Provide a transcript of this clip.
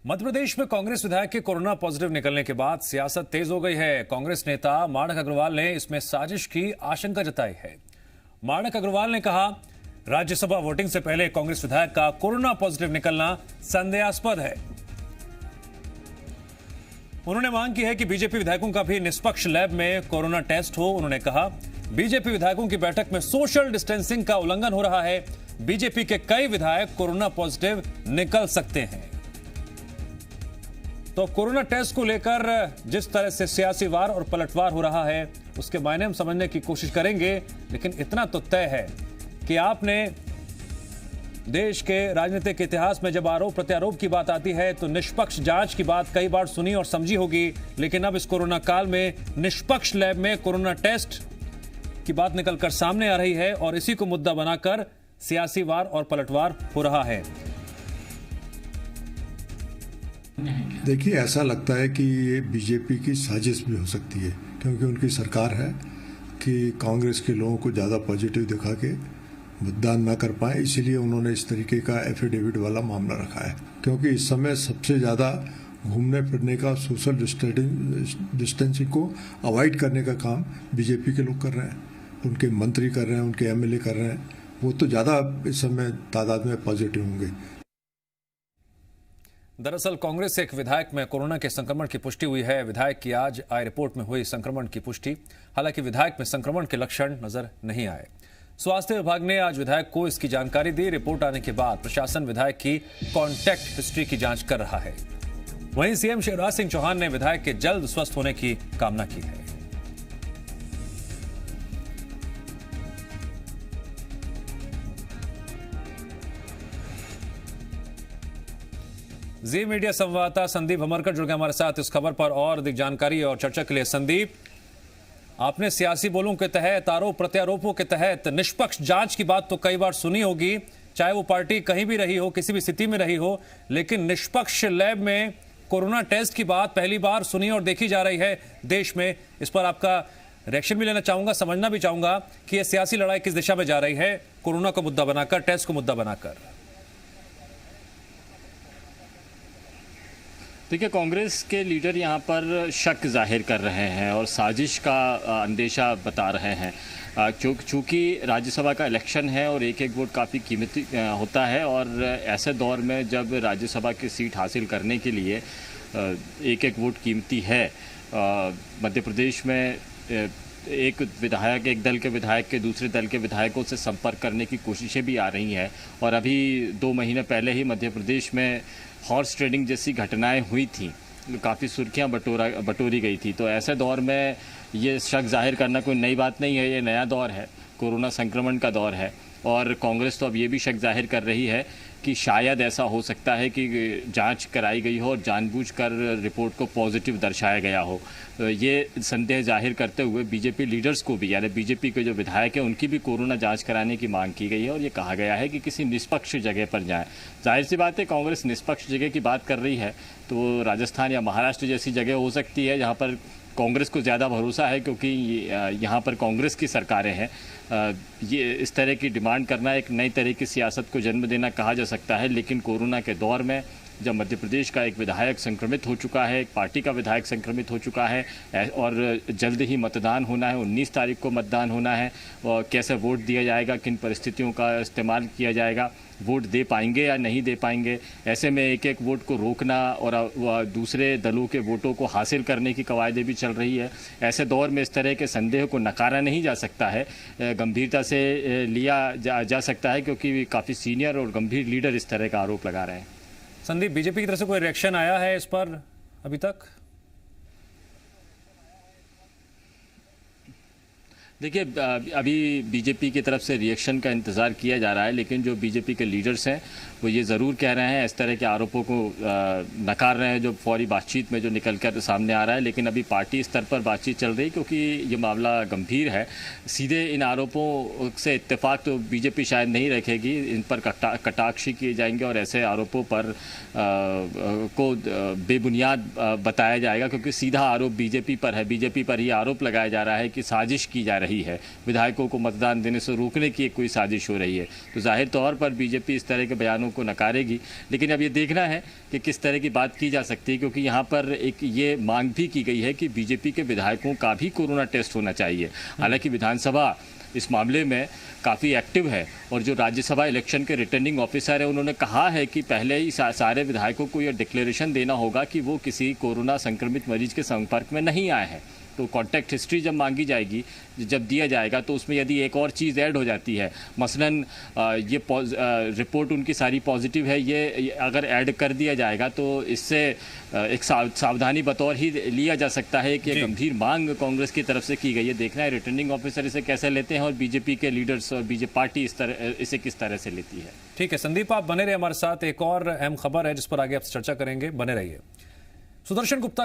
मध्य प्रदेश में कांग्रेस विधायक के कोरोना पॉजिटिव निकलने के बाद सियासत तेज हो गई है। कांग्रेस नेता माणक अग्रवाल ने इसमें साजिश की आशंका जताई है। माणक अग्रवाल ने कहा, राज्यसभा वोटिंग से पहले कांग्रेस विधायक का कोरोना पॉजिटिव निकलना संदेहास्पद है। उन्होंने मांग की है कि बीजेपी विधायकों का भी निष्पक्ष लैब में कोरोना टेस्ट हो। उन्होंने कहा, बीजेपी विधायकों की बैठक में सोशल डिस्टेंसिंग का उल्लंघन हो रहा है। बीजेपी के कई विधायक कोरोना पॉजिटिव निकल सकते हैं। तो कोरोना टेस्ट को लेकर जिस तरह से सियासी वार और पलटवार हो रहा है उसके मायने हम समझने की कोशिश करेंगे, लेकिन इतना तो तय है कि आपने देश के राजनीतिक इतिहास में जब आरोप प्रत्यारोप की बात आती है तो निष्पक्ष जांच की बात कई बार सुनी और समझी होगी, लेकिन अब इस कोरोना काल में निष्पक्ष लैब में कोरोना टेस्ट की बात निकलकर सामने आ रही है और इसी को मुद्दा बनाकर सियासी वार और पलटवार हो रहा है। देखिए, ऐसा लगता है कि ये बीजेपी की साजिश भी हो सकती है, क्योंकि उनकी सरकार है कि कांग्रेस के लोगों को ज़्यादा पॉजिटिव दिखा के मतदान न कर पाए, इसीलिए उन्होंने इस तरीके का एफिडेविट वाला मामला रखा है। क्योंकि इस समय सबसे ज़्यादा घूमने फिरने का, सोशल डिस्टेंसिंग को अवॉइड करने का काम बीजेपी के लोग कर रहे हैं, उनके मंत्री कर रहे हैं, उनके एमएलए कर रहे हैं। वो तो ज़्यादा इस समय तादाद में पॉजिटिव होंगे। दरअसल कांग्रेस से एक विधायक में कोरोना के संक्रमण की पुष्टि हुई है। विधायक की आज आई रिपोर्ट में हुई संक्रमण की पुष्टि। हालांकि विधायक में संक्रमण के लक्षण नजर नहीं आए। स्वास्थ्य विभाग ने आज विधायक को इसकी जानकारी दी। रिपोर्ट आने के बाद प्रशासन विधायक की कॉन्टैक्ट हिस्ट्री की जांच कर रहा है। वहीं सीएम शिवराज सिंह चौहान ने विधायक के जल्द स्वस्थ होने की कामना की है। जी मीडिया संवाददाता संदीप भमरकर जुड़ गए हमारे साथ इस खबर पर और अधिक जानकारी और चर्चा के लिए। संदीप, आपने सियासी बोलों के तहत, आरोप प्रत्यारोपों के तहत निष्पक्ष जांच की बात तो कई बार सुनी होगी, चाहे वो पार्टी कहीं भी रही हो, किसी भी स्थिति में रही हो, लेकिन निष्पक्ष लैब में कोरोना टेस्ट की बात पहली बार सुनी और देखी जा रही है देश में। इस पर आपका रिएक्शन भी लेना चाहूंगा, समझना भी चाहूंगा कि यह सियासी लड़ाई किस दिशा में जा रही है, कोरोना को मुद्दा बनाकर, टेस्ट को मुद्दा बनाकर। देखिए, कांग्रेस के लीडर यहाँ पर शक जाहिर कर रहे हैं और साजिश का अंदेशा बता रहे हैं। चूँकि राज्यसभा का इलेक्शन है और एक एक वोट काफ़ी कीमती होता है, और ऐसे दौर में जब राज्यसभा की सीट हासिल करने के लिए एक एक वोट कीमती है, मध्य प्रदेश में एक विधायक, एक दल के विधायक के दूसरे दल के विधायकों से संपर्क करने की कोशिशें भी आ रही हैं। और अभी 2 महीने पहले ही मध्य प्रदेश में हॉर्स ट्रेडिंग जैसी घटनाएं हुई थी, काफ़ी सुर्खियां बटोरी गई थी। तो ऐसे दौर में ये शक जाहिर करना कोई नई बात नहीं है, ये नया दौर है, कोरोना संक्रमण का दौर है। और कांग्रेस तो अब ये भी शक जाहिर कर रही है कि शायद ऐसा हो सकता है कि जांच कराई गई हो और जानबूझकर रिपोर्ट को पॉजिटिव दर्शाया गया हो। ये संदेह जाहिर करते हुए बीजेपी लीडर्स को भी, यानी बीजेपी के जो विधायक हैं, उनकी भी कोरोना जांच कराने की मांग की गई है और ये कहा गया है कि किसी निष्पक्ष जगह पर जाएं। जाहिर सी बात है, कांग्रेस निष्पक्ष जगह की बात कर रही है तो राजस्थान या महाराष्ट्र जैसी जगह हो सकती है जहाँ पर कांग्रेस को ज़्यादा भरोसा है, क्योंकि यहाँ पर कांग्रेस की सरकारें हैं। ये इस तरह की डिमांड करना एक नई तरह की सियासत को जन्म देना कहा जा सकता है। लेकिन कोरोना के दौर में जब मध्य प्रदेश का एक विधायक संक्रमित हो चुका है, एक पार्टी का विधायक संक्रमित हो चुका है और जल्द ही मतदान होना है, 19 तारीख को मतदान होना है, और कैसे वोट दिया जाएगा, किन परिस्थितियों का इस्तेमाल किया जाएगा, वोट दे पाएंगे या नहीं दे पाएंगे, ऐसे में एक एक वोट को रोकना और दूसरे दलों के वोटों को हासिल करने की कवायदें भी चल रही है। ऐसे दौर में इस तरह के संदेह को नकारा नहीं जा सकता है, गंभीरता से लिया जा सकता है, क्योंकि काफ़ी सीनियर और गंभीर लीडर इस तरह का आरोप लगा रहे हैं। संदीप, बीजेपी की तरफ से कोई रिएक्शन आया है इस पर अभी तक? देखिए, अभी बीजेपी की तरफ से रिएक्शन का इंतज़ार किया जा रहा है, लेकिन जो बीजेपी के लीडर्स हैं वो ये ज़रूर कह रहे हैं, इस तरह के आरोपों को नकार रहे हैं जो फौरी बातचीत में जो निकल कर सामने आ रहा है। लेकिन अभी पार्टी स्तर पर बातचीत चल रही है, क्योंकि ये मामला गंभीर है। सीधे इन आरोपों से इत्तेफाक तो बीजेपी शायद नहीं रखेगी, इन पर कटाक्षी किए जाएंगे और ऐसे आरोपों पर को बेबुनियाद बताया जाएगा, क्योंकि सीधा आरोप बीजेपी पर है। बीजेपी पर ही आरोप लगाया जा रहा है कि साजिश की जा रही रही है, विधायकों को मतदान देने से रोकने की कोई साजिश हो रही है। तो जाहिर तौर पर बीजेपी इस तरह के बयानों को नकारेगी, लेकिन अब ये देखना है कि किस तरह की बात की जा सकती है, क्योंकि यहाँ पर एक ये मांग भी की गई है कि बीजेपी के विधायकों का भी कोरोना टेस्ट होना चाहिए। हालांकि विधानसभा इस मामले में काफ़ी एक्टिव है और जो राज्यसभा इलेक्शन के रिटर्निंग ऑफिसर है उन्होंने कहा है कि पहले ही सारे विधायकों को यह डिक्लेरेशन देना होगा कि वो किसी कोरोना संक्रमित मरीज के संपर्क में नहीं आए हैं। तो कॉन्टैक्ट हिस्ट्री जब मांगी जाएगी, जब दिया जाएगा, तो उसमें यदि एक और चीज़ ऐड हो जाती है, मसलन ये रिपोर्ट उनकी सारी पॉजिटिव है, ये अगर ऐड कर दिया जाएगा तो इससे एक सावधानी बतौर ही लिया जा सकता है कि गंभीर मांग कांग्रेस की तरफ से की गई है। देखना है रिटर्निंग ऑफिसर इसे कैसे लेते हैं और बीजेपी के लीडर्स और बीजेपी पार्टी इसे किस तरह से लेती है। ठीक है संदीप, आप बने रहे हमारे साथ। एक और अहम खबर है जिस पर आगे आप चर्चा करेंगे, बने रहिए। सुदर्शन गुप्ता